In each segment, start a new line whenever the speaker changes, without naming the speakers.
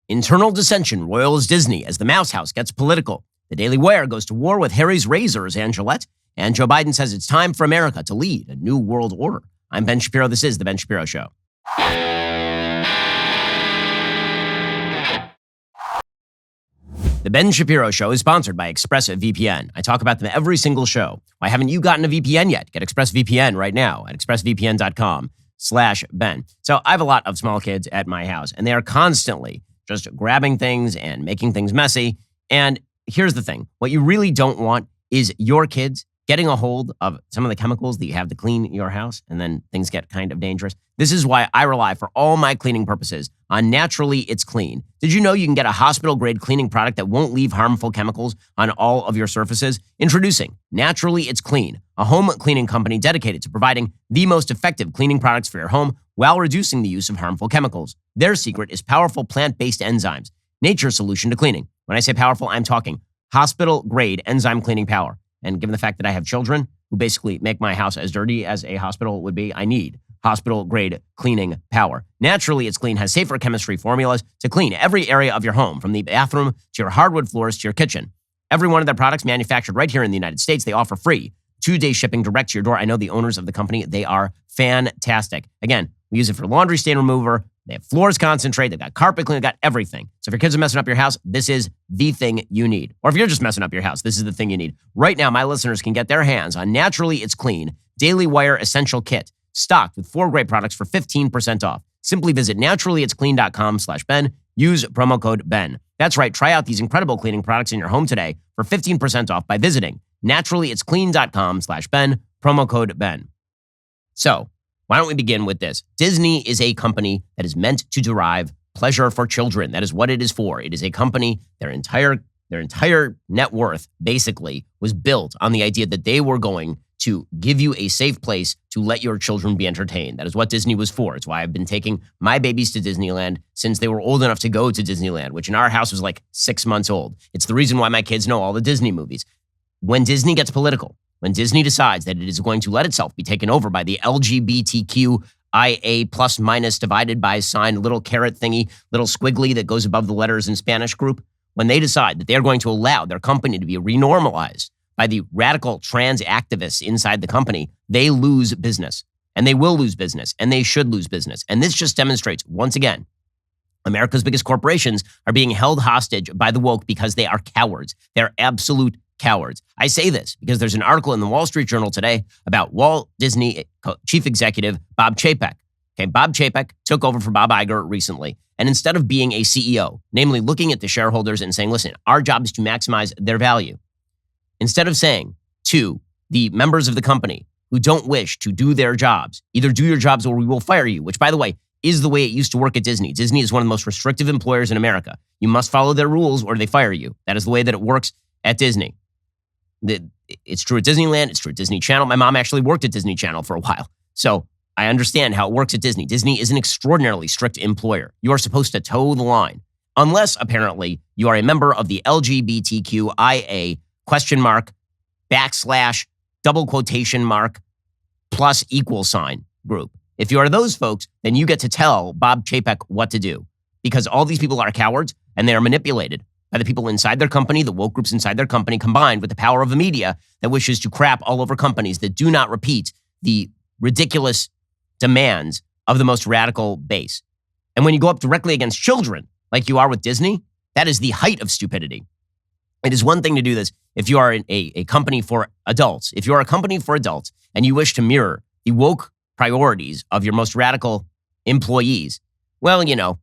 Internal dissension roils Disney as the Mouse House gets political. The Daily Wire goes to war with Harry's razors and Gillette. And Joe Biden says it's time for America to lead a new world order. I'm Ben Shapiro. This is The Ben Shapiro Show. The Ben Shapiro Show is sponsored by ExpressVPN. I talk about them every single show. Why haven't you gotten a VPN yet? Get ExpressVPN right now at expressvpn.com/Ben. So I have a lot of small kids at my house, and they are constantly just grabbing things and making things messy. And here's the thing. What you really don't want is your kids getting a hold of some of the chemicals that you have to clean your house, and then things get kind of dangerous. This is why I rely for all my cleaning purposes on Naturally It's Clean. Did you know you can get a hospital-grade cleaning product that won't leave harmful chemicals on all of your surfaces? Introducing Naturally It's Clean, a home cleaning company dedicated to providing the most effective cleaning products for your home while reducing the use of harmful chemicals. Their secret is powerful plant-based enzymes, nature's solution to cleaning. When I say powerful, I'm talking hospital-grade enzyme cleaning power. And given the fact that I have children who basically make my house as dirty as a hospital would be, I need hospital-grade cleaning power. Naturally It's Clean has safer chemistry formulas to clean every area of your home, from the bathroom to your hardwood floors to your kitchen. Every one of their products manufactured right here in the United States. They offer free 2-day shipping direct to your door. I know the owners of the company. They are fantastic. Again, we use it for laundry stain remover. They have floors concentrate. They've got carpet cleaner. They've got everything. So if your kids are messing up your house, this is the thing you need. Or if you're just messing up your house, this is the thing you need. Right now, my listeners can get their hands on Naturally It's Clean Daily Wire Essential Kit, stocked with 4 great products for 15% off. Simply visit naturallyitsclean.com/Ben. Use promo code Ben. That's right. Try out these incredible cleaning products in your home today for 15% off by visiting naturallyitsclean.com/Ben. Promo code Ben. So, why don't we begin with this? Disney is a company that is meant to derive pleasure for children. That is what it is for. It is a company, their entire net worth basically was built on the idea that they were going to give you a safe place to let your children be entertained. That is what Disney was for. It's why I've been taking my babies to Disneyland since they were old enough to go to Disneyland, which in our house was like 6 months old. It's the reason why my kids know all the Disney movies. When Disney gets political, when Disney decides that it is going to let itself be taken over by the LGBTQIA plus minus divided by sign, little caret thingy, little squiggly that goes above the letters in Spanish group, when they decide that they are going to allow their company to be renormalized by the radical trans activists inside the company, they lose business. And they will lose business. And they should lose business. And this just demonstrates, once again, America's biggest corporations are being held hostage by the woke because they are cowards. They're absolute cowards. I say this because there's an article in the Wall Street Journal today about Walt Disney chief executive Bob Chapek. Okay, Bob Chapek took over for Bob Iger recently. And instead of being a CEO, namely looking at the shareholders and saying, listen, our job is to maximize their value, instead of saying to the members of the company who don't wish to do their jobs, either do your jobs or we will fire you, which, by the way, is the way it used to work at Disney. Disney is one of the most restrictive employers in America. You must follow their rules or they fire you. That is the way that it works at Disney. It's true at Disneyland. It's true at Disney Channel. My mom actually worked at Disney Channel for a while. So I understand how it works at Disney. Disney is an extraordinarily strict employer. You are supposed to toe the line, unless apparently you are a member of the LGBTQIA !+ group. If you are those folks, then you get to tell Bob Chapek what to do, because all these people are cowards and they are manipulated by the people inside their company, the woke groups inside their company, combined with the power of the media that wishes to crap all over companies that do not repeat the ridiculous demands of the most radical base. And when you go up directly against children, like you are with Disney, that is the height of stupidity. It is one thing to do this if you are a company for adults. If you are a company for adults and you wish to mirror the woke priorities of your most radical employees, well, you know,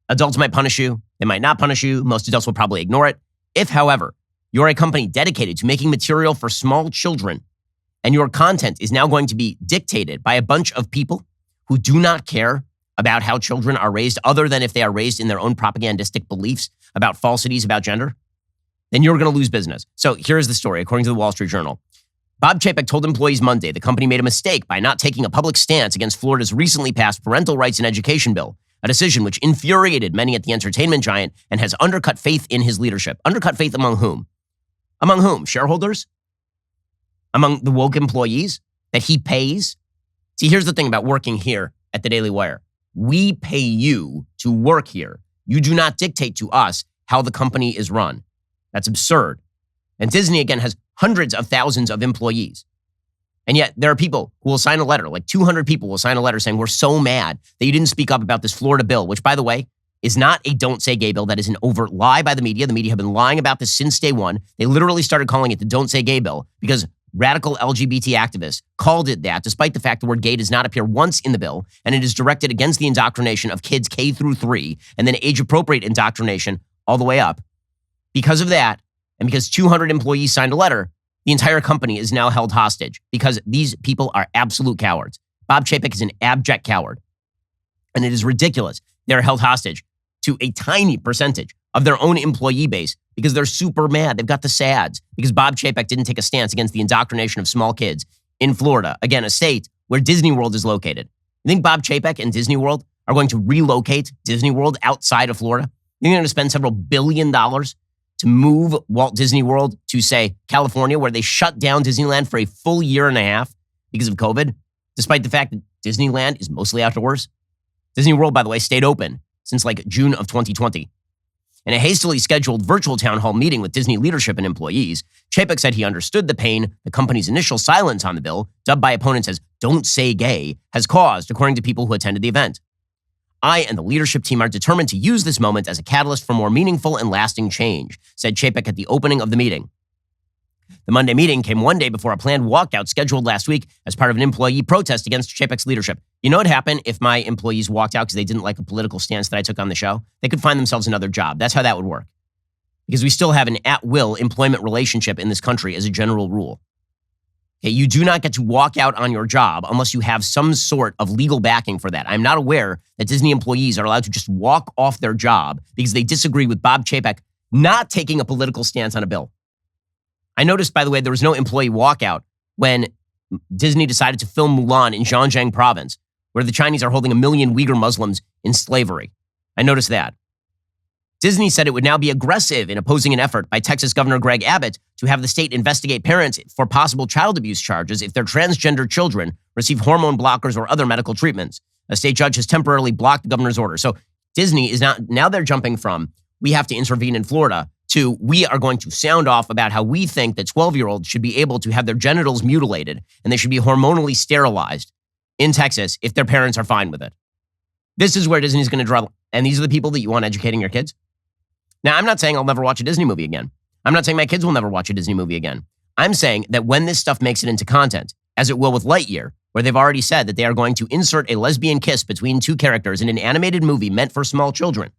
adults might punish you. They might not punish you. Most adults will probably ignore it. If, however, you're a company dedicated to making material for small children and your content is now going to be dictated by a bunch of people who do not care about how children are raised, other than if they are raised in their own propagandistic beliefs about falsities about gender, then you're going to lose business. So here's the story. According to the Wall Street Journal, Bob Chapek told employees Monday the company made a mistake by not taking a public stance against Florida's recently passed parental rights and education bill, a decision which infuriated many at the entertainment giant and has undercut faith in his leadership. Undercut faith among whom? Among whom? Shareholders? Among the woke employees that he pays? See, here's the thing about working here at the Daily Wire. We pay you to work here. You do not dictate to us how the company is run. That's absurd. And Disney, again, has hundreds of thousands of employees. And yet there are people who will sign a letter, like 200 people will sign a letter saying, we're so mad that you didn't speak up about this Florida bill, which, by the way, is not a don't say gay bill. That is an overt lie by the media. The media have been lying about this since day one. They literally started calling it the don't say gay bill because radical LGBT activists called it that, despite the fact the word gay does not appear once in the bill, and it is directed against the indoctrination of kids K through 3, and then age-appropriate indoctrination all the way up. Because of that, and because 200 employees signed a letter, the entire company is now held hostage because these people are absolute cowards. Bob Chapek is an abject coward. And it is ridiculous. They're held hostage to a tiny percentage of their own employee base because they're super mad. They've got the SADs because Bob Chapek didn't take a stance against the indoctrination of small kids in Florida. Again, a state where Disney World is located. You think Bob Chapek and Disney World are going to relocate Disney World outside of Florida? You think they're going to spend several $1 billion to move Walt Disney World to, say, California, where they shut down Disneyland for a full year and a half because of COVID, despite the fact that Disneyland is mostly outdoors? Disney World, by the way, stayed open since like June of 2020. In a hastily scheduled virtual town hall meeting with Disney leadership and employees, Chapek said he understood the pain the company's initial silence on the bill, dubbed by opponents as "don't say gay," has caused, according to people who attended the event. I and the leadership team are determined to use this moment as a catalyst for more meaningful and lasting change, said Chapek at the opening of the meeting. The Monday meeting came one day before a planned walkout scheduled last week as part of an employee protest against Chapek's leadership. You know what happened if my employees walked out because they didn't like a political stance that I took on the show? They could find themselves another job. That's how that would work. Because we still have an at-will employment relationship in this country as a general rule. Okay, you do not get to walk out on your job unless you have some sort of legal backing for that. I'm not aware that Disney employees are allowed to just walk off their job because they disagree with Bob Chapek not taking a political stance on a bill. I noticed, by the way, there was no employee walkout when Disney decided to film Mulan in Zhejiang province, where the Chinese are holding 1 million Uyghur Muslims in slavery. I noticed that. Disney said it would now be aggressive in opposing an effort by Texas Governor Greg Abbott to have the state investigate parents for possible child abuse charges if their transgender children receive hormone blockers or other medical treatments. A state judge has temporarily blocked the governor's order. So Disney is now they're jumping from we have to intervene in Florida to we are going to sound off about how we think that 12-year-olds should be able to have their genitals mutilated and they should be hormonally sterilized in Texas if their parents are fine with it. This is where Disney's going to draw. And these are the people that you want educating your kids? Now, I'm not saying I'll never watch a Disney movie again. I'm not saying my kids will never watch a Disney movie again. I'm saying that when this stuff makes it into content, as it will with Lightyear, where they've already said that they are going to insert a lesbian kiss between two characters in an animated movie meant for small children,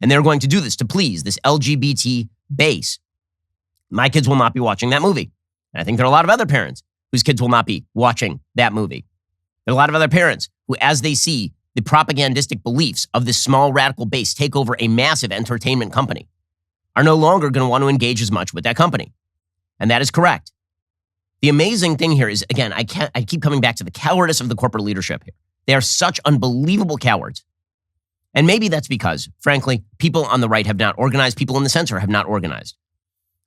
and they're going to do this to please this LGBT base, my kids will not be watching that movie. And I think there are a lot of other parents whose kids will not be watching that movie. There are a lot of other parents who, as they see the propagandistic beliefs of this small radical base take over a massive entertainment company, are no longer going to want to engage as much with that company. And that is correct. The amazing thing here is, again, I keep coming back to the cowardice of the corporate leadership here. They are such unbelievable cowards. And maybe that's because, frankly, people on the right have not organized, people in the center have not organized.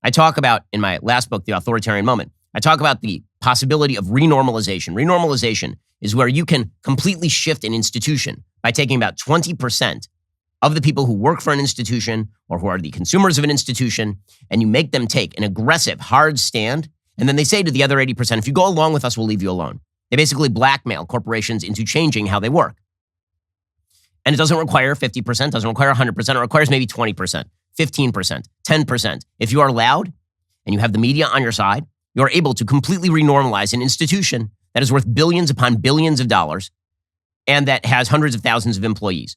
I talk about, in my last book, The Authoritarian Moment, I talk about the possibility of renormalization. Renormalization is where you can completely shift an institution by taking about 20% of the people who work for an institution or who are the consumers of an institution, and you make them take an aggressive, hard stand, and then they say to the other 80%, if you go along with us, we'll leave you alone. They basically blackmail corporations into changing how they work. And it doesn't require 50%, doesn't require 100%, it requires maybe 20%, 15%, 10%. If you are loud and you have the media on your side, you're able to completely renormalize an institution that is worth billions upon billions of dollars and that has hundreds of thousands of employees.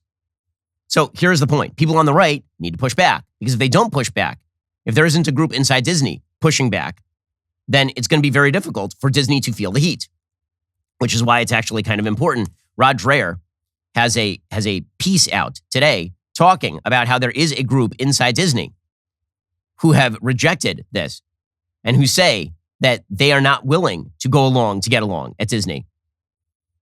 So here's the point. People on the right need to push back, because if they don't push back, if there isn't a group inside Disney pushing back, then it's going to be very difficult for Disney to feel the heat, which is why it's actually kind of important. Rod Dreher has a piece out today talking about how there is a group inside Disney who have rejected this and who say that they are not willing to go along to get along at Disney.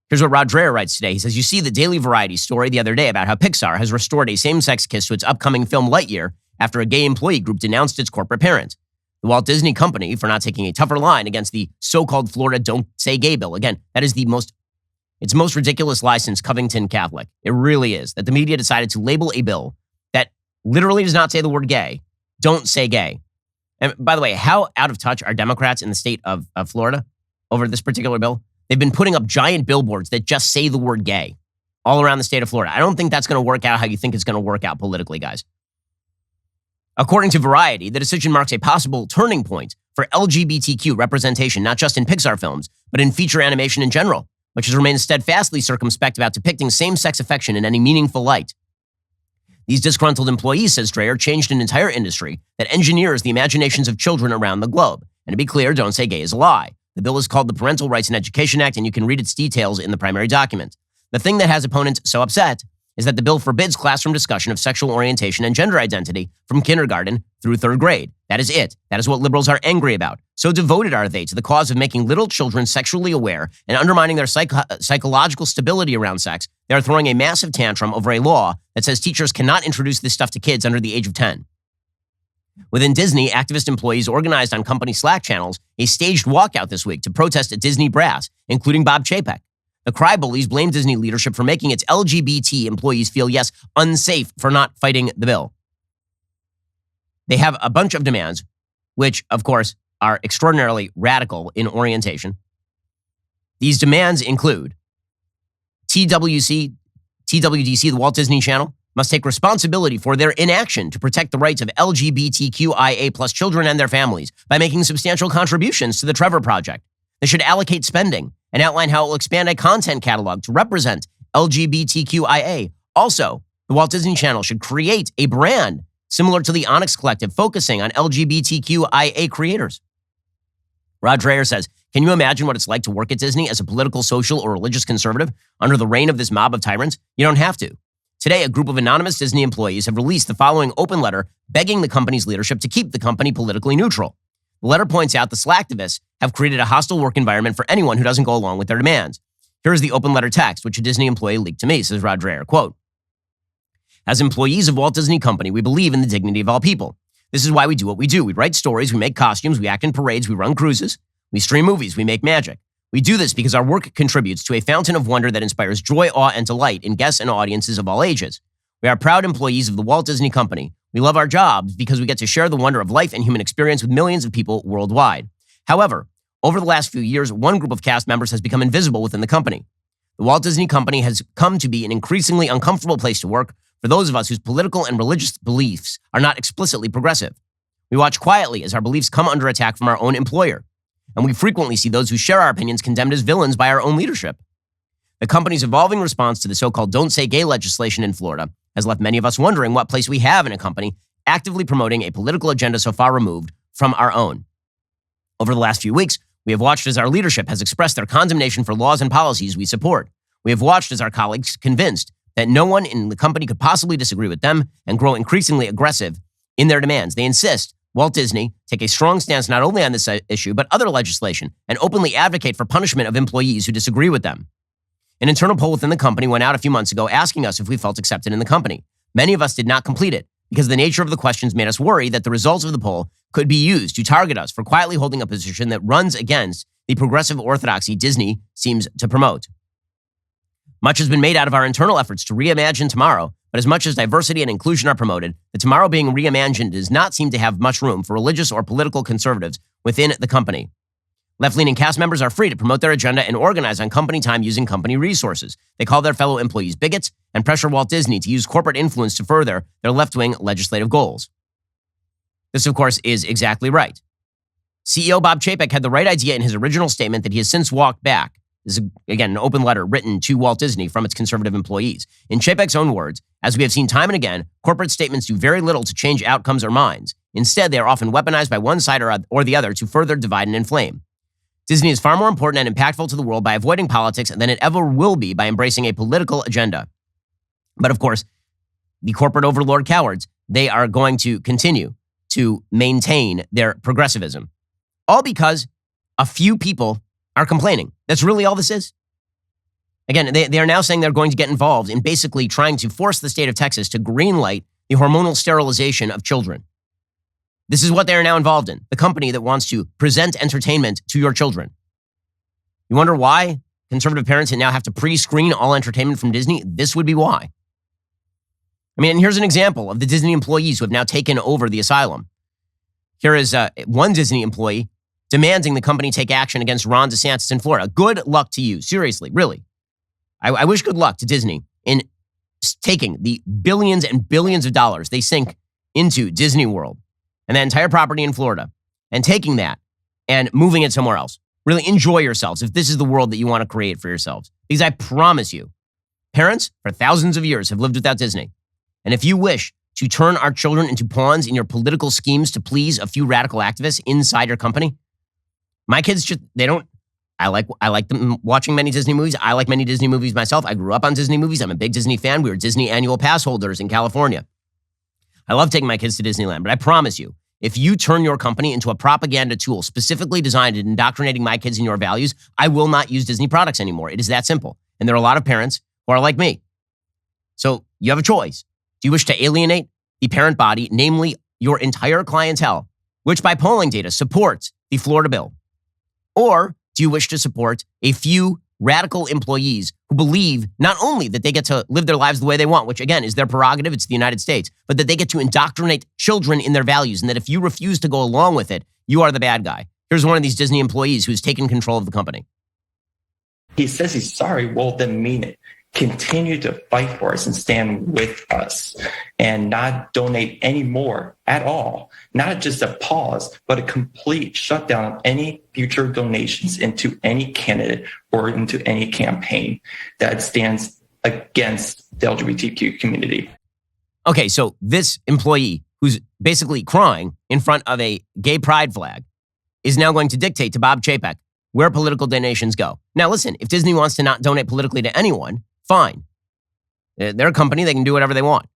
Here's what Rod Dreher writes today. He says, you see the Daily Variety story the other day about how Pixar has restored a same-sex kiss to its upcoming film Lightyear after a gay employee group denounced its corporate parent. The Walt Disney Company for not taking a tougher line against the so-called Florida Don't Say Gay bill. Again, that is it's most ridiculous lie since Covington Catholic. It really is. That the media decided to label a bill literally does not say the word gay. Don't say gay. And by the way, how out of touch are Democrats in the state of Florida over this particular bill? They've been putting up giant billboards that just say the word gay all around the state of Florida. I don't think that's going to work out how you think it's going to work out politically, guys. According to Variety, the decision marks a possible turning point for LGBTQ representation, not just in Pixar films, but in feature animation in general, which has remained steadfastly circumspect about depicting same-sex affection in any meaningful light. These disgruntled employees, says Dreyer, changed an entire industry that engineers the imaginations of children around the globe. And to be clear, don't say gay is a lie. The bill is called the Parental Rights and Education Act, and you can read its details in the primary document. The thing that has opponents so upset is that the bill forbids classroom discussion of sexual orientation and gender identity from kindergarten through third grade. That is it. That is what liberals are angry about. So devoted are they to the cause of making little children sexually aware and undermining their psychological stability around sex, they are throwing a massive tantrum over a law that says teachers cannot introduce this stuff to kids under the age of 10. Within Disney, activist employees organized on company Slack channels a staged walkout this week to protest at Disney brass, including Bob Chapek. The cry bullies blame Disney leadership for making its LGBT employees feel, yes, unsafe for not fighting the bill. They have a bunch of demands, which, of course, are extraordinarily radical in orientation. These demands include TWDC, the Walt Disney Channel, must take responsibility for their inaction to protect the rights of LGBTQIA plus children and their families by making substantial contributions to the Trevor Project. They should allocate spending and outline how it will expand a content catalog to represent LGBTQIA. Also, the Walt Disney Channel should create a brand similar to the Onyx Collective, focusing on LGBTQIA creators. Rod Dreyer says, can you imagine what it's like to work at Disney as a political, social, or religious conservative under the reign of this mob of tyrants? You don't have to. Today, a group of anonymous Disney employees have released the following open letter begging the company's leadership to keep the company politically neutral. The letter points out the slacktivists have created a hostile work environment for anyone who doesn't go along with their demands. Here is the open letter text, which a Disney employee leaked to me, says Rod Dreyer, quote, as employees of Walt Disney Company, we believe in the dignity of all people. This is why we do what we do. We write stories, we make costumes, we act in parades, we run cruises, we stream movies, we make magic. We do this because our work contributes to a fountain of wonder that inspires joy, awe, and delight in guests and audiences of all ages. We are proud employees of the Walt Disney Company. We love our jobs because we get to share the wonder of life and human experience with millions of people worldwide. However, over the last few years, one group of cast members has become invisible within the company. The Walt Disney Company has come to be an increasingly uncomfortable place to work for those of us whose political and religious beliefs are not explicitly progressive. We watch quietly as our beliefs come under attack from our own employer, and we frequently see those who share our opinions condemned as villains by our own leadership. The company's evolving response to the so-called Don't Say Gay legislation in Florida has left many of us wondering what place we have in a company actively promoting a political agenda so far removed from our own. Over the last few weeks, we have watched as our leadership has expressed their condemnation for laws and policies we support. We have watched as our colleagues convinced that no one in the company could possibly disagree with them and grow increasingly aggressive in their demands. They insist Walt Disney take a strong stance not only on this issue, but other legislation, and openly advocate for punishment of employees who disagree with them. An internal poll within the company went out a few months ago asking us if we felt accepted in the company. Many of us did not complete it because the nature of the questions made us worry that the results of the poll could be used to target us for quietly holding a position that runs against the progressive orthodoxy Disney seems to promote. Much has been made out of our internal efforts to reimagine tomorrow, but as much as diversity and inclusion are promoted, the tomorrow being reimagined does not seem to have much room for religious or political conservatives within the company. Left-leaning cast members are free to promote their agenda and organize on company time using company resources. They call their fellow employees bigots and pressure Walt Disney to use corporate influence to further their left-wing legislative goals. This, of course, is exactly right. CEO Bob Chapek had the right idea in his original statement that he has since walked back. This is, again, an open letter written to Walt Disney from its conservative employees. In Chapek's own words, as we have seen time and again, corporate statements do very little to change outcomes or minds. Instead, they are often weaponized by one side or the other to further divide and inflame. Disney is far more important and impactful to the world by avoiding politics than it ever will be by embracing a political agenda. But of course, the corporate overlord cowards, they are going to continue to maintain their progressivism. All because a few people are complaining. That's really all this is. Again, they are now saying they're going to get involved in basically trying to force the state of Texas to greenlight the hormonal sterilization of children. This is what they are now involved in, the company that wants to present entertainment to your children. You wonder why conservative parents now have to pre-screen all entertainment from Disney? This would be why. I mean, and here's an example of the Disney employees who have now taken over the asylum. Here is one Disney employee demanding the company take action against Ron DeSantis in Florida. Good luck to you. Seriously, really. I wish good luck to Disney in taking the billions and billions of dollars they sink into Disney World and that entire property in Florida and taking that and moving it somewhere else. Really enjoy yourselves if this is the world that you want to create for yourselves. Because I promise you, parents for thousands of years have lived without Disney. And if you wish to turn our children into pawns in your political schemes to please a few radical activists inside your company, my kids just, they don't, I like them watching many Disney movies. I like many Disney movies myself. I grew up on Disney movies. I'm a big Disney fan. We were Disney annual pass holders in California. I love taking my kids to Disneyland, but I promise you, if you turn your company into a propaganda tool specifically designed at indoctrinating my kids in your values, I will not use Disney products anymore. It is that simple. And there are a lot of parents who are like me. So you have a choice. Do you wish to alienate the parent body, namely your entire clientele, which by polling data supports the Florida bill? Or do you wish to support a few radical employees who believe not only that they get to live their lives the way they want, which again is their prerogative, it's the United States, but that they get to indoctrinate children in their values, and that if you refuse to go along with it, you are the bad guy? Here's one of these Disney employees who's taken control of the company.
He says he's sorry. Well, then mean it. Continue to fight for us and stand with us and not donate any more at all. Not just a pause, but a complete shutdown of any future donations into any candidate or into any campaign that stands against the LGBTQ community.
Okay, so this employee who's basically crying in front of a gay pride flag is now going to dictate to Bob Chapek where political donations go. Now listen, if Disney wants to not donate politically to anyone, fine. They're a company, they can do whatever they want.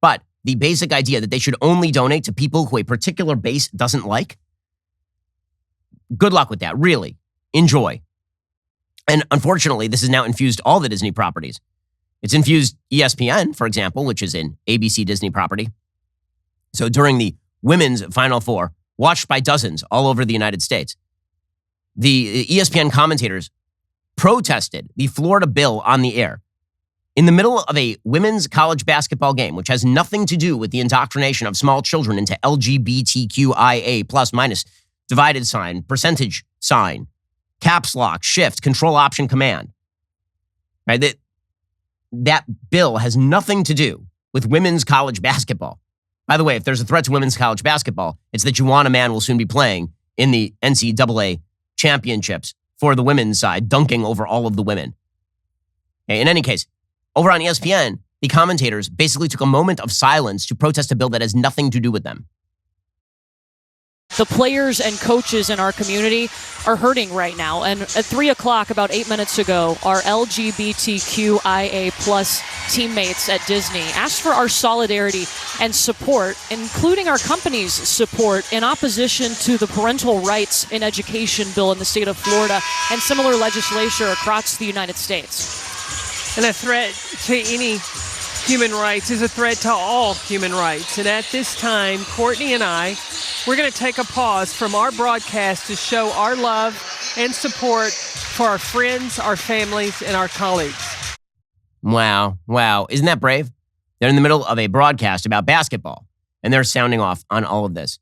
But the basic idea that they should only donate to people who a particular base doesn't like, good luck with that, really. Enjoy. And unfortunately, this has now infused all the Disney properties. It's infused ESPN, for example, which is an ABC Disney property. So during the women's Final Four, watched by dozens all over the United States, the ESPN commentators protested the Florida bill on the air in the middle of a women's college basketball game, which has nothing to do with the indoctrination of small children into LGBTQIA plus minus divided sign, percentage sign, caps lock, shift, control option command. Right? That bill has nothing to do with women's college basketball. By the way, if there's a threat to women's college basketball, it's that Juwan Man will soon be playing in the NCAA championships for the women's side, dunking over all of the women. Okay, in any case, over on ESPN, the commentators basically took a moment of silence to protest a bill that has nothing to do with them.
The players and coaches in our community are hurting right now. And at 3 o'clock, about 8 minutes ago, our LGBTQIA plus teammates at Disney asked for our solidarity and support, including our company's support in opposition to the parental rights in education bill in the state of Florida and similar legislation across the United States.
And a threat to any human rights is a threat to all human rights. And at this time, Courtney and I, we're going to take a pause from our broadcast to show our love and support for our friends, our families, and our colleagues.
Wow. Isn't that brave? They're in the middle of a broadcast about basketball, and they're sounding off on all of this.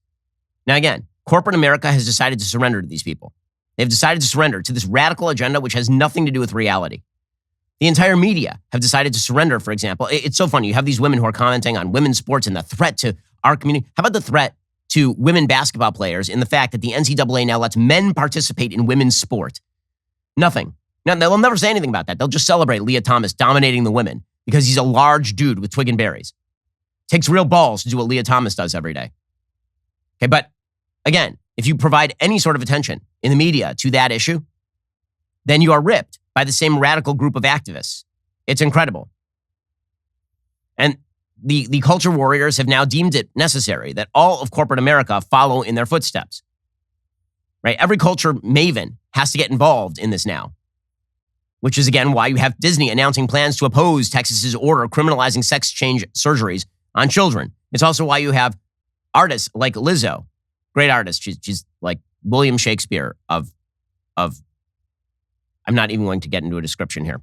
Now, again, corporate America has decided to surrender to these people. They've decided to surrender to this radical agenda, which has nothing to do with reality. The entire media have decided to surrender, for example. It's so funny. You have these women who are commenting on women's sports and the threat to our community. How about the threat to women basketball players in the fact that the NCAA now lets men participate in women's sport? Nothing. Now, they'll never say anything about that. They'll just celebrate Leah Thomas dominating the women because he's a large dude with twig and berries. Takes real balls to do what Leah Thomas does every day. Okay, but again, if you provide any sort of attention in the media to that issue, then you are ripped by the same radical group of activists. It's incredible. And the culture warriors have now deemed it necessary that all of corporate America follow in their footsteps. Right? Every culture maven has to get involved in this now, which is, again, why you have Disney announcing plans to oppose Texas's order criminalizing sex change surgeries on children. It's also why you have artists like Lizzo, great artist. She's like William Shakespeare of I'm not even going to get into a description here.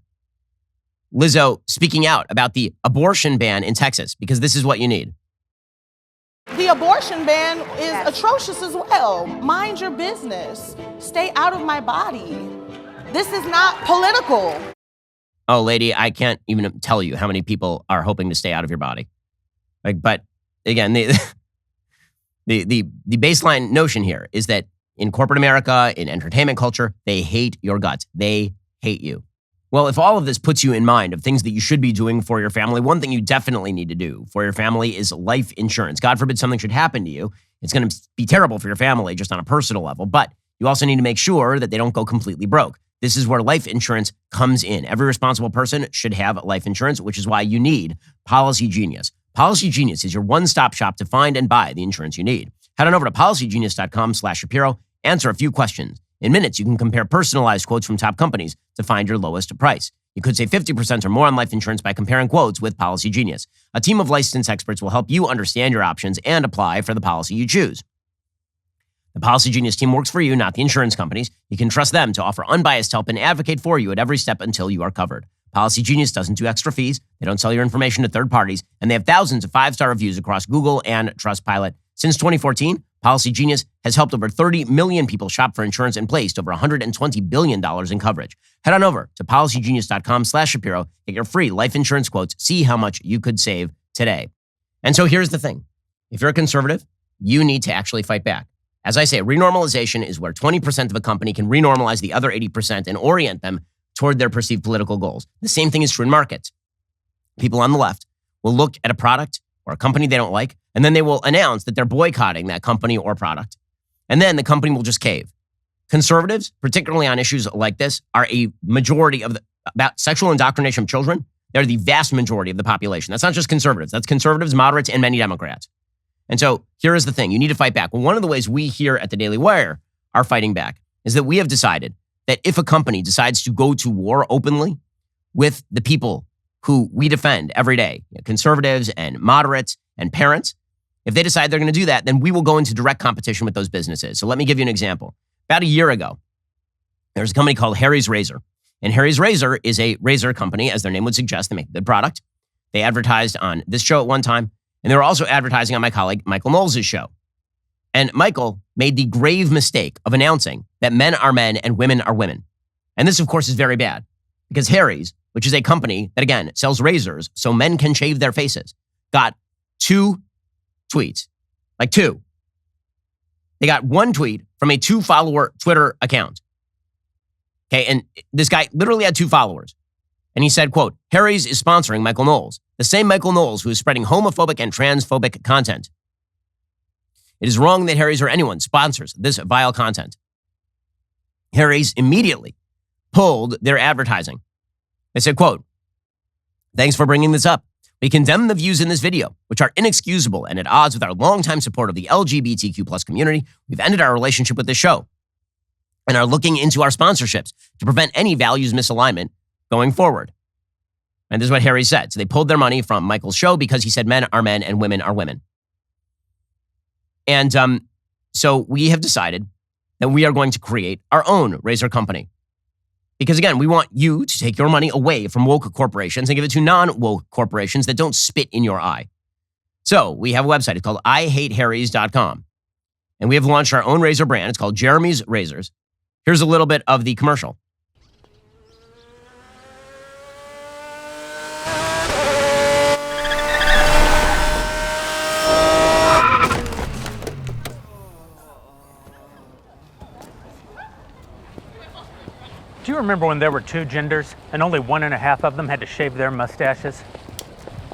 Lizzo speaking out about the abortion ban in Texas, because this is what you need.
The abortion ban is atrocious as well. Mind your business. Stay out of my body. This is not political.
Oh, lady, I can't even tell you how many people are hoping to stay out of your body. But again, the baseline notion here is that in corporate America, in entertainment culture, they hate your guts. They hate you. Well, if all of this puts you in mind of things that you should be doing for your family, one thing you definitely need to do for your family is life insurance. God forbid something should happen to you. It's going to be terrible for your family just on a personal level, but you also need to make sure that they don't go completely broke. This is where life insurance comes in. Every responsible person should have life insurance, which is why you need Policy Genius. Policy Genius is your one-stop shop to find and buy the insurance you need. Head on over to policygenius.com/Shapiro, answer a few questions. In minutes, you can compare personalized quotes from top companies to find your lowest price. You could save 50% or more on life insurance by comparing quotes with Policy Genius. A team of licensed experts will help you understand your options and apply for the policy you choose. The Policy Genius team works for you, not the insurance companies. You can trust them to offer unbiased help and advocate for you at every step until you are covered. Policy Genius doesn't do extra fees. They don't sell your information to third parties, and they have thousands of 5-star reviews across Google and Trustpilot. Since 2014, Policy Genius has helped over 30 million people shop for insurance and placed over $120 billion in coverage. Head on over to policygenius.com/Shapiro. Get your free life insurance quotes. See how much you could save today. And so here's the thing. If you're a conservative, you need to actually fight back. As I say, renormalization is where 20% of a company can renormalize the other 80% and orient them toward their perceived political goals. The same thing is true in markets. People on the left will look at a product or a company they don't like, and then they will announce that they're boycotting that company or product. And then the company will just cave. Conservatives, particularly on issues like this, are a majority of about sexual indoctrination of children. They're the vast majority of the population. That's not just conservatives. That's conservatives, moderates, and many Democrats. And so here is the thing. You need to fight back. Well, one of the ways we here at the Daily Wire are fighting back is that we have decided that if a company decides to go to war openly with the people who we defend every day, conservatives and moderates and parents, if they decide they're going to do that, then we will go into direct competition with those businesses. So let me give you an example. About a year ago, there was a company called Harry's Razor. And Harry's Razor is a razor company, as their name would suggest. They make a good product. They advertised on this show at one time, and they were also advertising on my colleague Michael Knowles' show. And Michael made the grave mistake of announcing that men are men and women are women. And this, of course, is very bad because Harry's, which is a company that, again, sells razors so men can shave their faces, got 2 tweets, like 2. They got 1 tweet from a 2-follower Twitter account. Okay, and this guy literally had 2 followers. And he said, quote, Harry's is sponsoring Michael Knowles, the same Michael Knowles who is spreading homophobic and transphobic content. It is wrong that Harry's or anyone sponsors this vile content. Harry's immediately pulled their advertising. They said, quote, thanks for bringing this up. We condemn the views in this video, which are inexcusable and at odds with our longtime support of the LGBTQ plus community. We've ended our relationship with this show and are looking into our sponsorships to prevent any values misalignment going forward. And this is what Harry said. So they pulled their money from Michael's show because he said men are men and women are women. And so we have decided that we are going to create our own razor company. Because again, we want you to take your money away from woke corporations and give it to non-woke corporations that don't spit in your eye. So we have a website. It's called IHateHarrys.com. And we have launched our own razor brand. It's called Jeremy's Razors. Here's a little bit of the commercial.
Do you remember when there were 2 genders and only 1.5 of them had to shave their mustaches?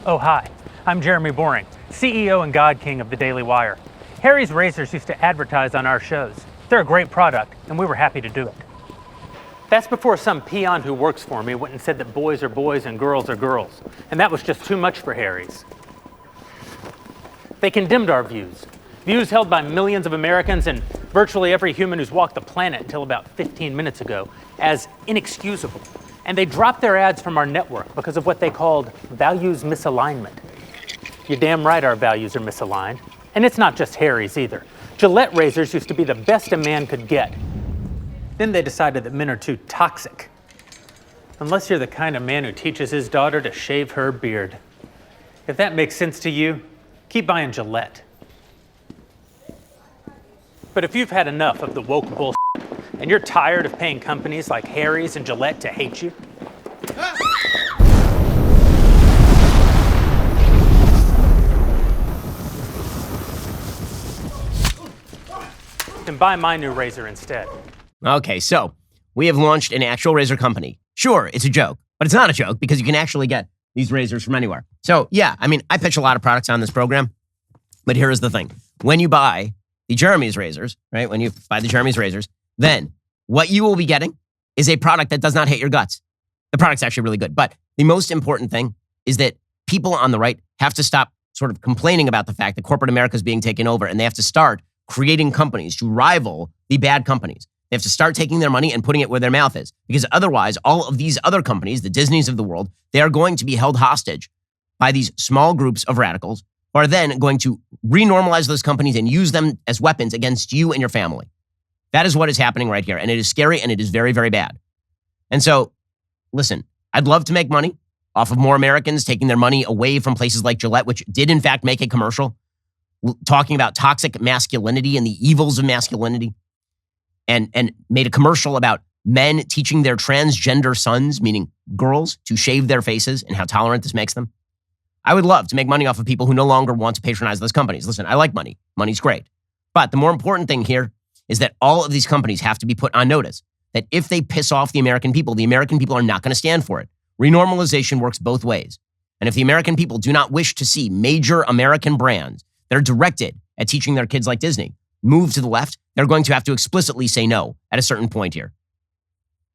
Oh, hi. I'm Jeremy Boring, CEO and God King of the Daily Wire. Harry's Razors used to advertise on our shows. They're a great product, and we were happy to do it. That's before some peon who works for me went and said that boys are boys and girls are girls, and that was just too much for Harry's. They condemned our views held by millions of Americans and virtually every human who's walked the planet until about 15 minutes ago, as inexcusable. And they dropped their ads from our network because of what they called values misalignment. You're damn right our values are misaligned. And it's not just Harry's either. Gillette razors used to be the best a man could get. Then they decided that men are too toxic. Unless you're the kind of man who teaches his daughter to shave her beard. If that makes sense to you, keep buying Gillette. But if you've had enough of the woke bullshit and you're tired of paying companies like Harry's and Gillette to hate you, then buy my new razor instead.
Okay, so we have launched an actual razor company. Sure, it's a joke, but it's not a joke because you can actually get these razors from anywhere. So yeah, I mean, I pitch a lot of products on this program, but here is the thing. When you buy the Jeremy's razors, right? When you buy the Jeremy's razors, then what you will be getting is a product that does not hate your guts. The product's actually really good. But the most important thing is that people on the right have to stop sort of complaining about the fact that corporate America is being taken over, and they have to start creating companies to rival the bad companies. They have to start taking their money and putting it where their mouth is, because otherwise all of these other companies, the Disneys of the world, they are going to be held hostage by these small groups of radicals who are then going to renormalize those companies and use them as weapons against you and your family. That is what is happening right here. And it is scary and it is very, very bad. And so, listen, I'd love to make money off of more Americans taking their money away from places like Gillette, which did in fact make a commercial talking about toxic masculinity and the evils of masculinity, and made a commercial about men teaching their transgender sons, meaning girls, to shave their faces and how tolerant this makes them. I would love to make money off of people who no longer want to patronize those companies. Listen, I like money. Money's great. But the more important thing here is that all of these companies have to be put on notice that if they piss off the American people are not going to stand for it. Renormalization works both ways. And if the American people do not wish to see major American brands that are directed at teaching their kids like Disney move to the left, they're going to have to explicitly say no at a certain point here.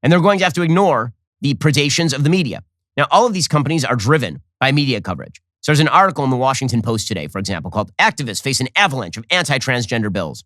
And they're going to have to ignore the predations of the media. Now, all of these companies are driven by media coverage. So there's an article in the Washington Post today, for example, called "Activists Face an Avalanche of Anti-Transgender Bills."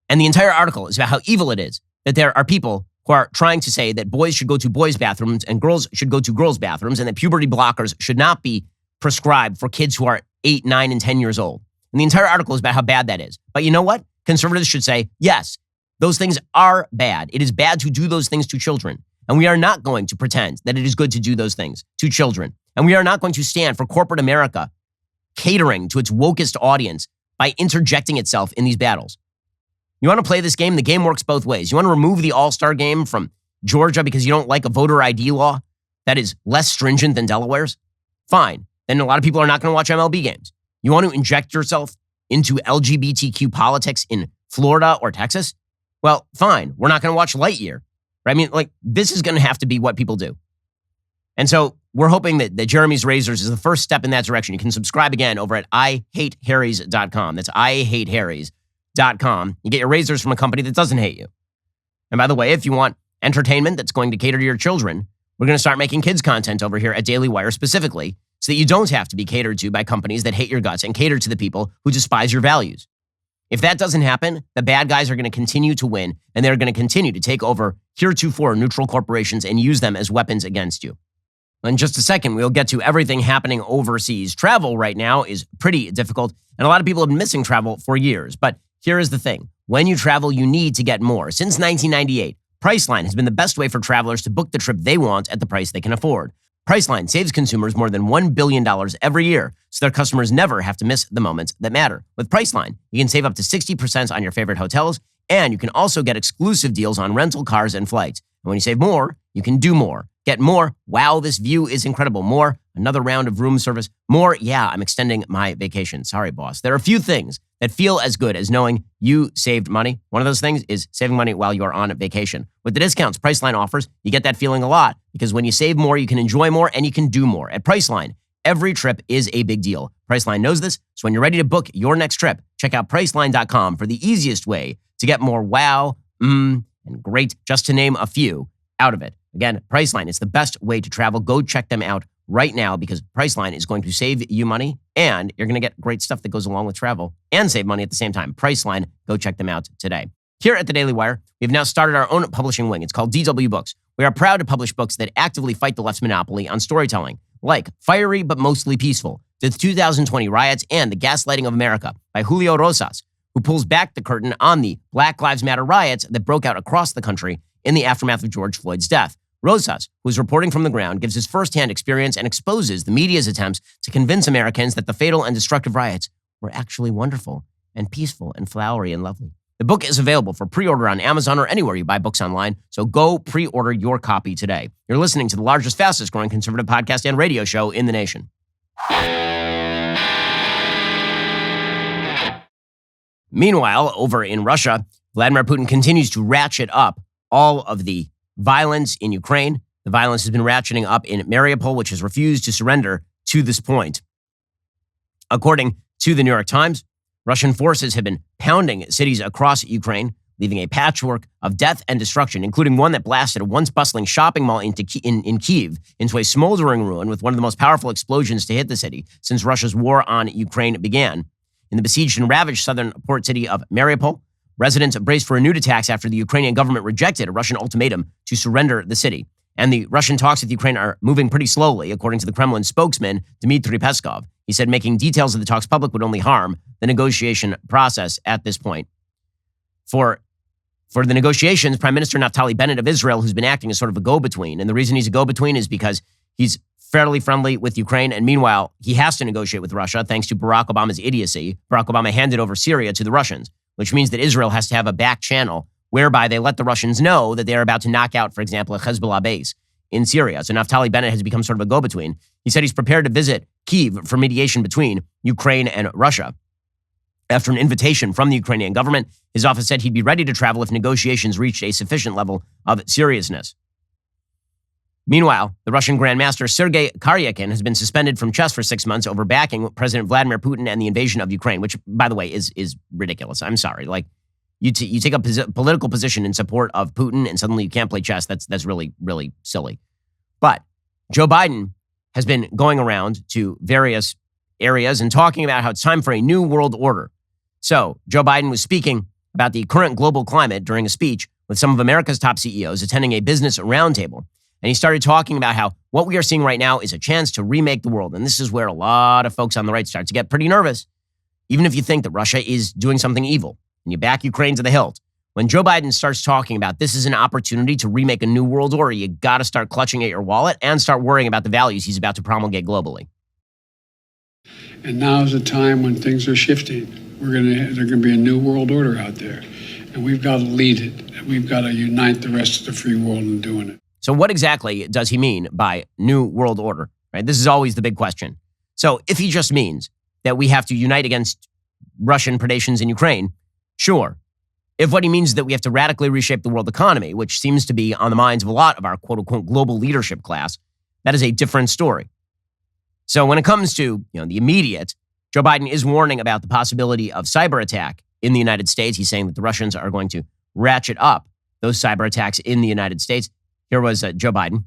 And the entire article is about how evil it is that there are people who are trying to say that boys should go to boys' bathrooms and girls should go to girls' bathrooms, and that puberty blockers should not be prescribed for kids who are 8, 9, and 10 years old. And the entire article is about how bad that is. But you know what? Conservatives should say, yes, those things are bad. It is bad to do those things to children. And we are not going to pretend that it is good to do those things to children. And we are not going to stand for corporate America catering to its wokest audience by interjecting itself in these battles. You want to play this game? The game works both ways. You want to remove the All-Star game from Georgia because you don't like a voter ID law that is less stringent than Delaware's? Fine. Then a lot of people are not going to watch MLB games. You want to inject yourself into LGBTQ politics in Florida or Texas? Well, fine. We're not going to watch Lightyear. Right? I mean, like, this is going to have to be what people do. And so we're hoping that Jeremy's Razors is the first step in that direction. You can subscribe again over at IHateHarrys.com. That's IHateHarrys.com. You get your razors from a company that doesn't hate you. And by the way, if you want entertainment that's going to cater to your children, we're going to start making kids content over here at Daily Wire specifically, so that you don't have to be catered to by companies that hate your guts and cater to the people who despise your values. If that doesn't happen, the bad guys are going to continue to win, and they're going to continue to take over heretofore neutral corporations and use them as weapons against you. In just a second, we'll get to everything happening overseas. Travel right now is pretty difficult, and a lot of people have been missing travel for years. But here is the thing. When you travel, you need to get more. Since 1998, Priceline has been the best way for travelers to book the trip they want at the price they can afford. Priceline saves consumers more than $1 billion every year, so their customers never have to miss the moments that matter. With Priceline, you can save up to 60% on your favorite hotels, and you can also get exclusive deals on rental cars and flights. And when you save more, you can do more. Get more. Wow, this view is incredible. More. Another round of room service. More. Yeah, I'm extending my vacation. Sorry, boss. There are a few things that feel as good as knowing you saved money. One of those things is saving money while you're on vacation. With the discounts Priceline offers, you get that feeling a lot, because when you save more, you can enjoy more and you can do more. At Priceline, every trip is a big deal. Priceline knows this, so when you're ready to book your next trip, check out Priceline.com for the easiest way to get more wow, and great, just to name a few, out of it. Again, Priceline is the best way to travel. Go check them out right now, because Priceline is going to save you money, and you're going to get great stuff that goes along with travel and save money at the same time. Priceline, go check them out today. Here at the Daily Wire, we've now started our own publishing wing. It's called DW Books. We are proud to publish books that actively fight the left's monopoly on storytelling, like Fiery but Mostly Peaceful, The 2020 Riots and the Gaslighting of America by Julio Rosas, who pulls back the curtain on the Black Lives Matter riots that broke out across the country in the aftermath of George Floyd's death. Rosas, who is reporting from the ground, gives his firsthand experience and exposes the media's attempts to convince Americans that the fatal and destructive riots were actually wonderful and peaceful and flowery and lovely. The book is available for pre-order on Amazon or anywhere you buy books online, so go pre-order your copy today. You're listening to the largest, fastest-growing conservative podcast and radio show in the nation. Meanwhile, over in Russia, Vladimir Putin continues to ratchet up all of the violence in Ukraine. The violence has been ratcheting up in Mariupol, which has refused to surrender to this point. According to the New York Times, Russian forces have been pounding cities across Ukraine, leaving a patchwork of death and destruction, including one that blasted a once bustling shopping mall in Kyiv into a smoldering ruin with one of the most powerful explosions to hit the city since Russia's war on Ukraine began. In the besieged and ravaged southern port city of Mariupol, residents braced for renewed attacks after the Ukrainian government rejected a Russian ultimatum to surrender the city. And the Russian talks with Ukraine are moving pretty slowly, according to the Kremlin spokesman, Dmitry Peskov. He said making details of the talks public would only harm the negotiation process at this point. For the negotiations, Prime Minister Naftali Bennett of Israel, who's been acting as sort of a go-between, and the reason he's a go-between is because he's fairly friendly with Ukraine, and meanwhile, he has to negotiate with Russia thanks to Barack Obama's idiocy. Barack Obama handed over Syria to the Russians, which means that Israel has to have a back channel whereby they let the Russians know that they're about to knock out, for example, a Hezbollah base in Syria. So Naftali Bennett has become sort of a go-between. He said he's prepared to visit Kyiv for mediation between Ukraine and Russia. After an invitation from the Ukrainian government, his office said he'd be ready to travel if negotiations reached a sufficient level of seriousness. Meanwhile, the Russian Grandmaster Sergei Karyakin has been suspended from chess for 6 months over backing President Vladimir Putin and the invasion of Ukraine, which, by the way, is ridiculous. I'm sorry. Like, you take a political position in support of Putin and suddenly you can't play chess. That's really, really silly. But Joe Biden has been going around to various areas and talking about how it's time for a new world order. So Joe Biden was speaking about the current global climate during a speech with some of America's top CEOs attending a business roundtable. And he started talking about how what we are seeing right now is a chance to remake the world. And this is where a lot of folks on the right start to get pretty nervous, even if you think that Russia is doing something evil and you back Ukraine to the hilt. When Joe Biden starts talking about this is an opportunity to remake a new world order, you got to start clutching at your wallet and start worrying about the values he's about to promulgate globally.
And now is a time when things are shifting. There's going to be a new world order out there, and we've got to lead it. And we've got to unite the rest of the free world in doing it.
So what exactly does he mean by new world order? Right? This is always the big question. So if he just means that we have to unite against Russian predations in Ukraine, sure. If what he means is that we have to radically reshape the world economy, which seems to be on the minds of a lot of our quote-unquote global leadership class, that is a different story. So when it comes to the immediate, Joe Biden is warning about the possibility of cyber attack in the United States. He's saying that the Russians are going to ratchet up those cyber attacks in the United States. Here was Joe Biden.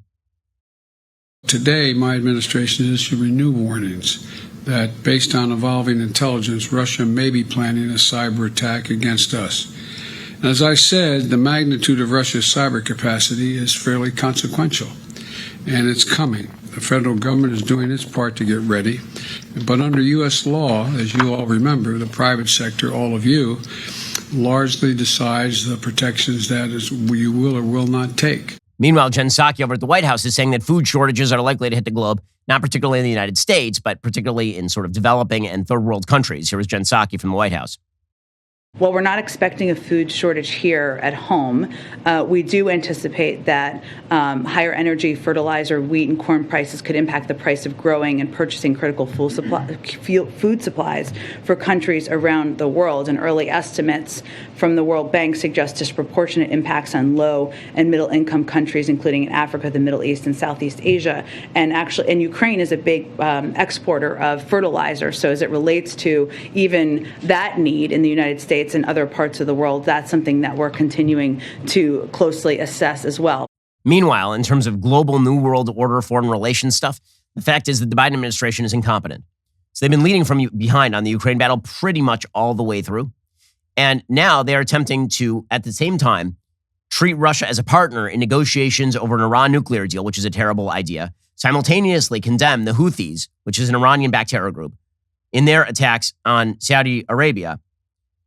Today, my administration is issuing new warnings that based on evolving intelligence, Russia may be planning a cyber attack against us. And as I said, the magnitude of Russia's cyber capacity is fairly consequential, and it's coming. The federal government is doing its part to get ready. But under U.S. law, as you all remember, the private sector, all of you, largely decides the protections that you will or will not take.
Meanwhile, Jen Psaki over at the White House is saying that food shortages are likely to hit the globe, not particularly in the United States, but particularly in sort of developing and third world countries. Here is Jen Psaki from the White House.
While we're not expecting a food shortage here at home, we do anticipate that higher energy, fertilizer, wheat, and corn prices could impact the price of growing and purchasing critical food supplies for countries around the world. And early estimates from the World Bank suggest disproportionate impacts on low and middle income countries, including in Africa, the Middle East, and Southeast Asia. And Ukraine is a big exporter of fertilizer. So as it relates to even that need in the United States and other parts of the world, that's something that we're continuing to closely assess as well.
Meanwhile, in terms of global New World Order foreign relations stuff, the fact is that the Biden administration is incompetent. So they've been leading from behind on the Ukraine battle pretty much all the way through. And now they're attempting to, at the same time, treat Russia as a partner in negotiations over an Iran nuclear deal, which is a terrible idea, simultaneously condemn the Houthis, which is an Iranian-backed terror group, in their attacks on Saudi Arabia.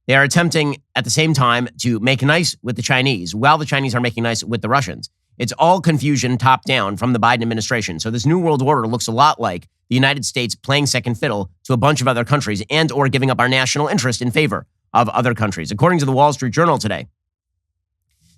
They are attempting at the same time to make nice with the Chinese while the Chinese are making nice with the Russians. It's all confusion top down from the Biden administration. So this new world order looks a lot like the United States playing second fiddle to a bunch of other countries and or giving up our national interest in favor of other countries. According to the Wall Street Journal today,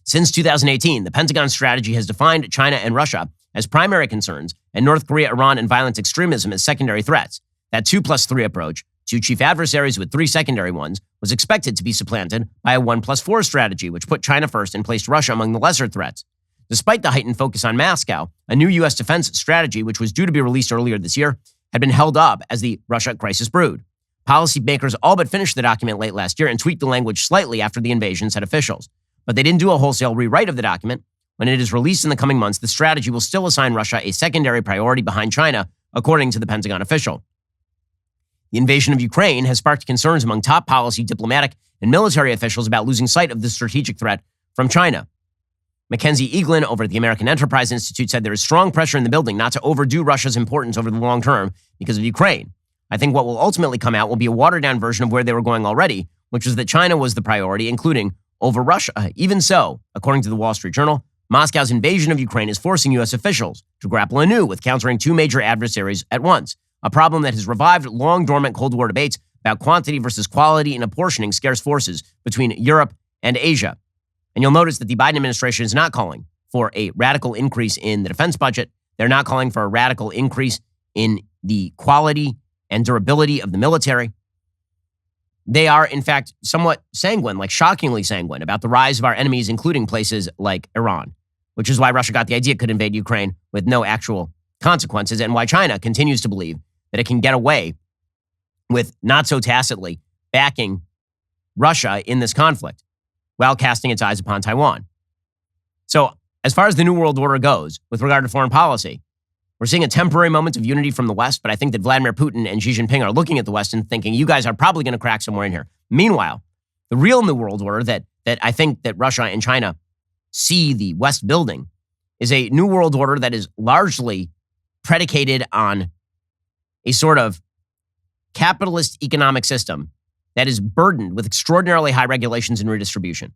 since 2018, the Pentagon strategy has defined China and Russia as primary concerns and North Korea, Iran, and violent extremism as secondary threats. That 2+3 approach, 2 chief adversaries with 3 secondary ones, was expected to be supplanted by a 1+4 strategy, which put China first and placed Russia among the lesser threats. Despite the heightened focus on Moscow, a new U.S. defense strategy, which was due to be released earlier this year, had been held up as the Russia crisis brewed. Policymakers all but finished the document late last year and tweaked the language slightly after the invasion, said officials. But they didn't do a wholesale rewrite of the document. When it is released in the coming months, the strategy will still assign Russia a secondary priority behind China, according to the Pentagon official. The invasion of Ukraine has sparked concerns among top policy, diplomatic, and military officials about losing sight of the strategic threat from China. Mackenzie Eaglin over at the American Enterprise Institute said there is strong pressure in the building not to overdo Russia's importance over the long term because of Ukraine. I think what will ultimately come out will be a watered-down version of where they were going already, which was that China was the priority, including over Russia. Even so, according to the Wall Street Journal, Moscow's invasion of Ukraine is forcing U.S. officials to grapple anew with countering 2 major adversaries at once, a problem that has revived long-dormant Cold War debates about quantity versus quality in apportioning scarce forces between Europe and Asia. And you'll notice that the Biden administration is not calling for a radical increase in the defense budget. They're not calling for a radical increase in the quality and durability of the military. They are, in fact, somewhat sanguine, like shockingly sanguine, about the rise of our enemies, including places like Iran, which is why Russia got the idea it could invade Ukraine with no actual consequences, and why China continues to believe that it can get away with not so tacitly backing Russia in this conflict while casting its eyes upon Taiwan. So as far as the New World Order goes, with regard to foreign policy, we're seeing a temporary moment of unity from the West, but I think that Vladimir Putin and Xi Jinping are looking at the West and thinking, you guys are probably going to crack somewhere in here. Meanwhile, the real New World Order that I think that Russia and China see the West building is a New World Order that is largely predicated on a sort of capitalist economic system that is burdened with extraordinarily high regulations and redistribution.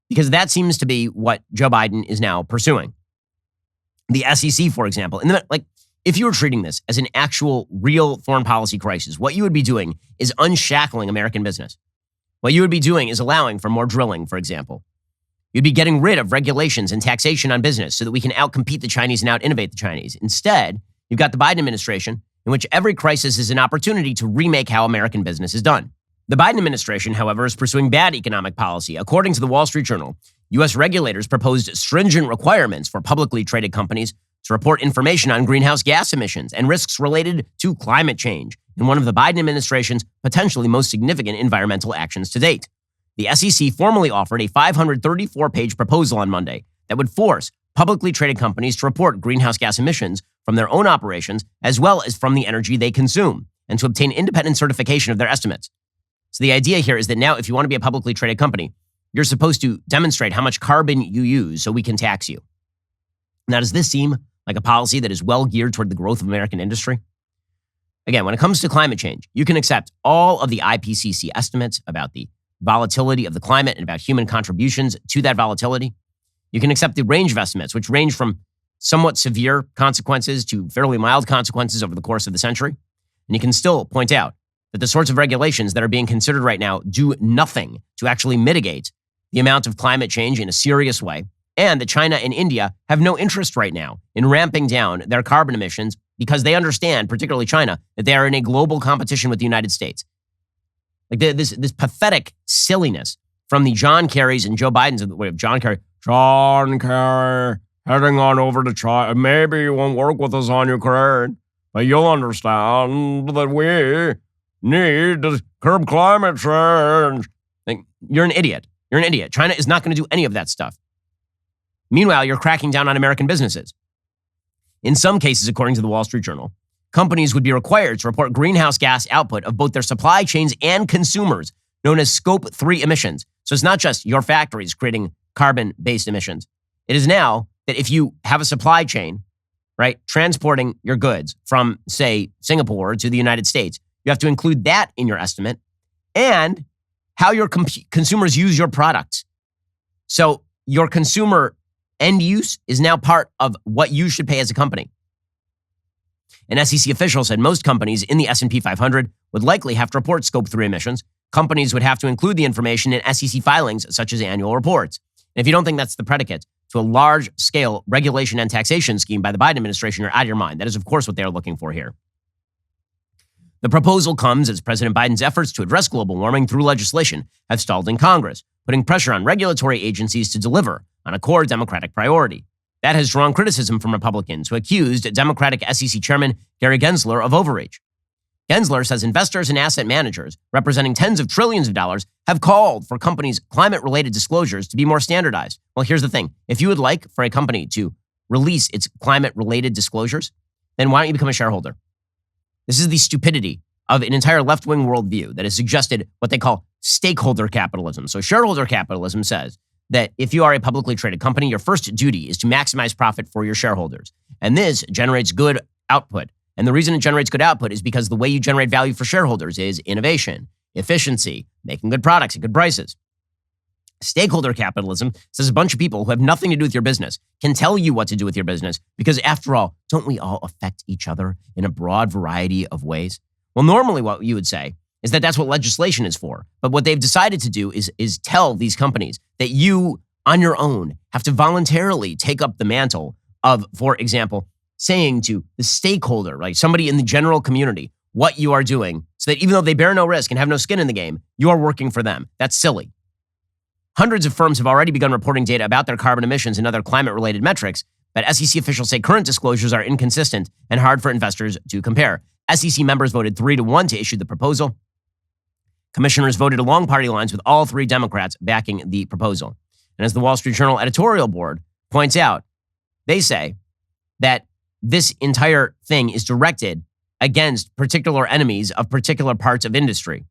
Because that seems to be what Joe Biden is now pursuing. The SEC, for example, if you were treating this as an actual real foreign policy crisis, what you would be doing is unshackling American business. What you would be doing is allowing for more drilling, for example. You'd be getting rid of regulations and taxation on business so that we can outcompete the Chinese and out-innovate the Chinese. Instead, you've got the Biden administration in which every crisis is an opportunity to remake how American business is done. The Biden administration, however, is pursuing bad economic policy. According to the Wall Street Journal, U.S. regulators proposed stringent requirements for publicly traded companies to report information on greenhouse gas emissions and risks related to climate change in one of the Biden administration's potentially most significant environmental actions to date. The SEC formally offered a 534-page proposal on Monday that would force publicly traded companies to report greenhouse gas emissions from their own operations as well as from the energy they consume and to obtain independent certification of their estimates. So the idea here is that now if you want to be a publicly traded company, you're supposed to demonstrate how much carbon you use so we can tax you. Now, does this seem like a policy that is well geared toward the growth of American industry? Again, when it comes to climate change, you can accept all of the IPCC estimates about the volatility of the climate and about human contributions to that volatility. You can accept the range of estimates, which range from somewhat severe consequences to fairly mild consequences over the course of the century. And you can still point out that the sorts of regulations that are being considered right now do nothing to actually mitigate the amount of climate change in a serious way, and that China and India have no interest right now in ramping down their carbon emissions because they understand, particularly China, that they are in a global competition with the United States. Like this pathetic silliness from the John Kerrys and Joe Biden's of the way of John Kerry heading on over to China. Maybe you won't work with us on Ukraine, but you'll understand that we need to curb climate change. Like, you're an idiot. You're an idiot. China is not going to do any of that stuff. Meanwhile, you're cracking down on American businesses. In some cases, according to the Wall Street Journal, companies would be required to report greenhouse gas output of both their supply chains and consumers, known as Scope 3 emissions. So it's not just your factories creating carbon-based emissions. It is now that if you have a supply chain, right, transporting your goods from, say, Singapore to the United States, you have to include that in your estimate and how your consumers use your products. So your consumer End use is now part of what you should pay as a company. An SEC official said most companies in the S&P 500 would likely have to report Scope 3 emissions. Companies would have to include the information in SEC filings, such as annual reports. And if you don't think that's the predicate to a large-scale regulation and taxation scheme by the Biden administration, you're out of your mind. That is, of course, what they are looking for here. The proposal comes as President Biden's efforts to address global warming through legislation have stalled in Congress, putting pressure on regulatory agencies to deliver on a core Democratic priority. That has drawn criticism from Republicans who accused Democratic SEC Chairman Gary Gensler of overreach. Gensler says investors and asset managers, representing tens of trillions of dollars, have called for companies' climate-related disclosures to be more standardized. Well, here's the thing. If you would like for a company to release its climate-related disclosures, then why don't you become a shareholder? This is the stupidity of an entire left-wing worldview that has suggested what they call stakeholder capitalism. So shareholder capitalism says that if you are a publicly traded company, your first duty is to maximize profit for your shareholders. And this generates good output. And the reason it generates good output is because the way you generate value for shareholders is innovation, efficiency, making good products at good prices. Stakeholder capitalism says a bunch of people who have nothing to do with your business can tell you what to do with your business because, after all, don't we all affect each other in a broad variety of ways? Well, normally what you would say is that that's what legislation is for. But what they've decided to do is tell these companies that you, on your own, have to voluntarily take up the mantle of, for example, saying to the stakeholder, right, somebody in the general community, what you are doing, so that even though they bear no risk and have no skin in the game, you are working for them. That's silly. Hundreds of firms have already begun reporting data about their carbon emissions and other climate-related metrics, but SEC officials say current disclosures are inconsistent and hard for investors to compare. SEC members voted 3-1 to issue the proposal. Commissioners voted along party lines with all three Democrats backing the proposal. And as the Wall Street Journal editorial board points out, they say that this entire thing is directed against particular enemies of particular parts of industry.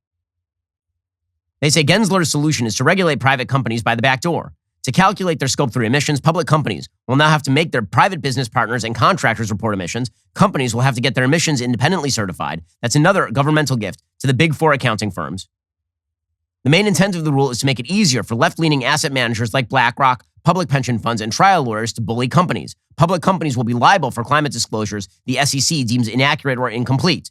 They say Gensler's solution is to regulate private companies by the back door. To calculate their Scope 3 emissions, public companies will now have to make their private business partners and contractors report emissions. Companies will have to get their emissions independently certified. That's another governmental gift to the big four accounting firms. The main intent of the rule is to make it easier for left-leaning asset managers like BlackRock, public pension funds, and trial lawyers to bully companies. Public companies will be liable for climate disclosures the SEC deems inaccurate or incomplete.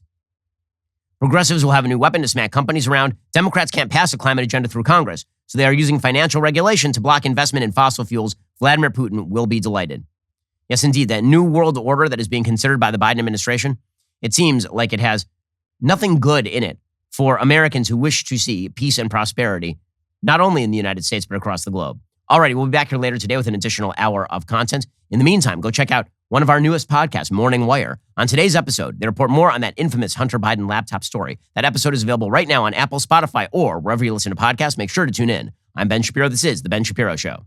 Progressives will have a new weapon to smack companies around. Democrats can't pass a climate agenda through Congress, so they are using financial regulation to block investment in fossil fuels. Vladimir Putin will be delighted. Yes, indeed, that new world order that is being considered by the Biden administration, it seems like it has nothing good in it for Americans who wish to see peace and prosperity, not only in the United States, but across the globe. Alrighty, we'll be back here later today with an additional hour of content. In the meantime, go check out one of our newest podcasts, Morning Wire. On today's episode, they report more on that infamous Hunter Biden laptop story. That episode is available right now on Apple, Spotify, or wherever you listen to podcasts. Make sure to tune in. I'm Ben Shapiro. This is The Ben Shapiro Show.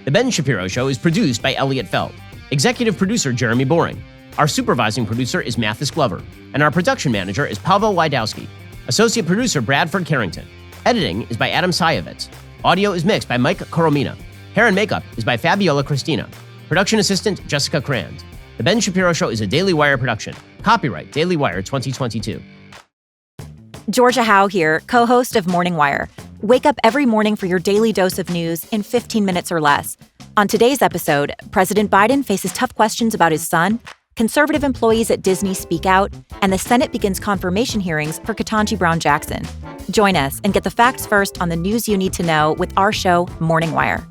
The Ben Shapiro Show is produced by Elliot Feld. Executive producer Jeremy Boring. Our supervising producer is Mathis Glover. And our production manager is Pavel Wydowski. Associate producer Bradford Carrington. Editing is by Adam Sayevitz. Audio is mixed by Mike Coromina. Hair and makeup is by Fabiola Cristina. Production assistant Jessica Crand. The Ben Shapiro Show is a Daily Wire production. Copyright Daily Wire 2022.
Georgia Howe here, co-host of Morning Wire. Wake up every morning for your daily dose of news in 15 minutes or less. On today's episode, President Biden faces tough questions about his son, conservative employees at Disney speak out, and the Senate begins confirmation hearings for Ketanji Brown Jackson. Join us and get the facts first on the news you need to know with our show, Morning Wire.